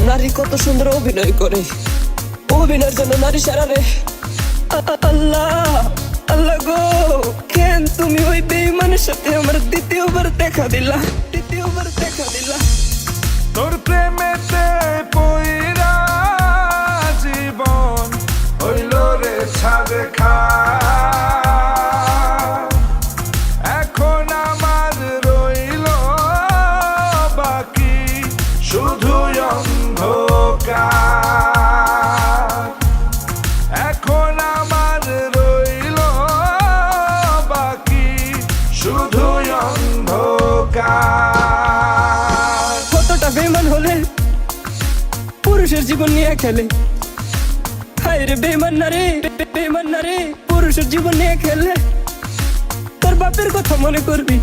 নারী কত সুন্দর অভিনয় করে, অভিনয়ের জন্য নারী সারা রে। আল্লাহ আল্লাহ গো, কেন তুমি ওই বেঈমানের সাথে আমার দ্বিতীয়বার দেখা দিলা? তোর প্রেমেতে পইরা জীবন হইল রে ছাড়ে খা। এখন আমার রইল বাকি শুধু অন্ধকার। এখন আমার রইল বাকি শুধু অন্ধকার। কতটা বেঈমান হলে পুরুষের জীবন নিয়ে খেলে। হায় রে বেঈমান না রে, বেঈমান না রে, পুরুষের জীবন নিয়ে খেলে। তোর বাপের কথা মনে করবি।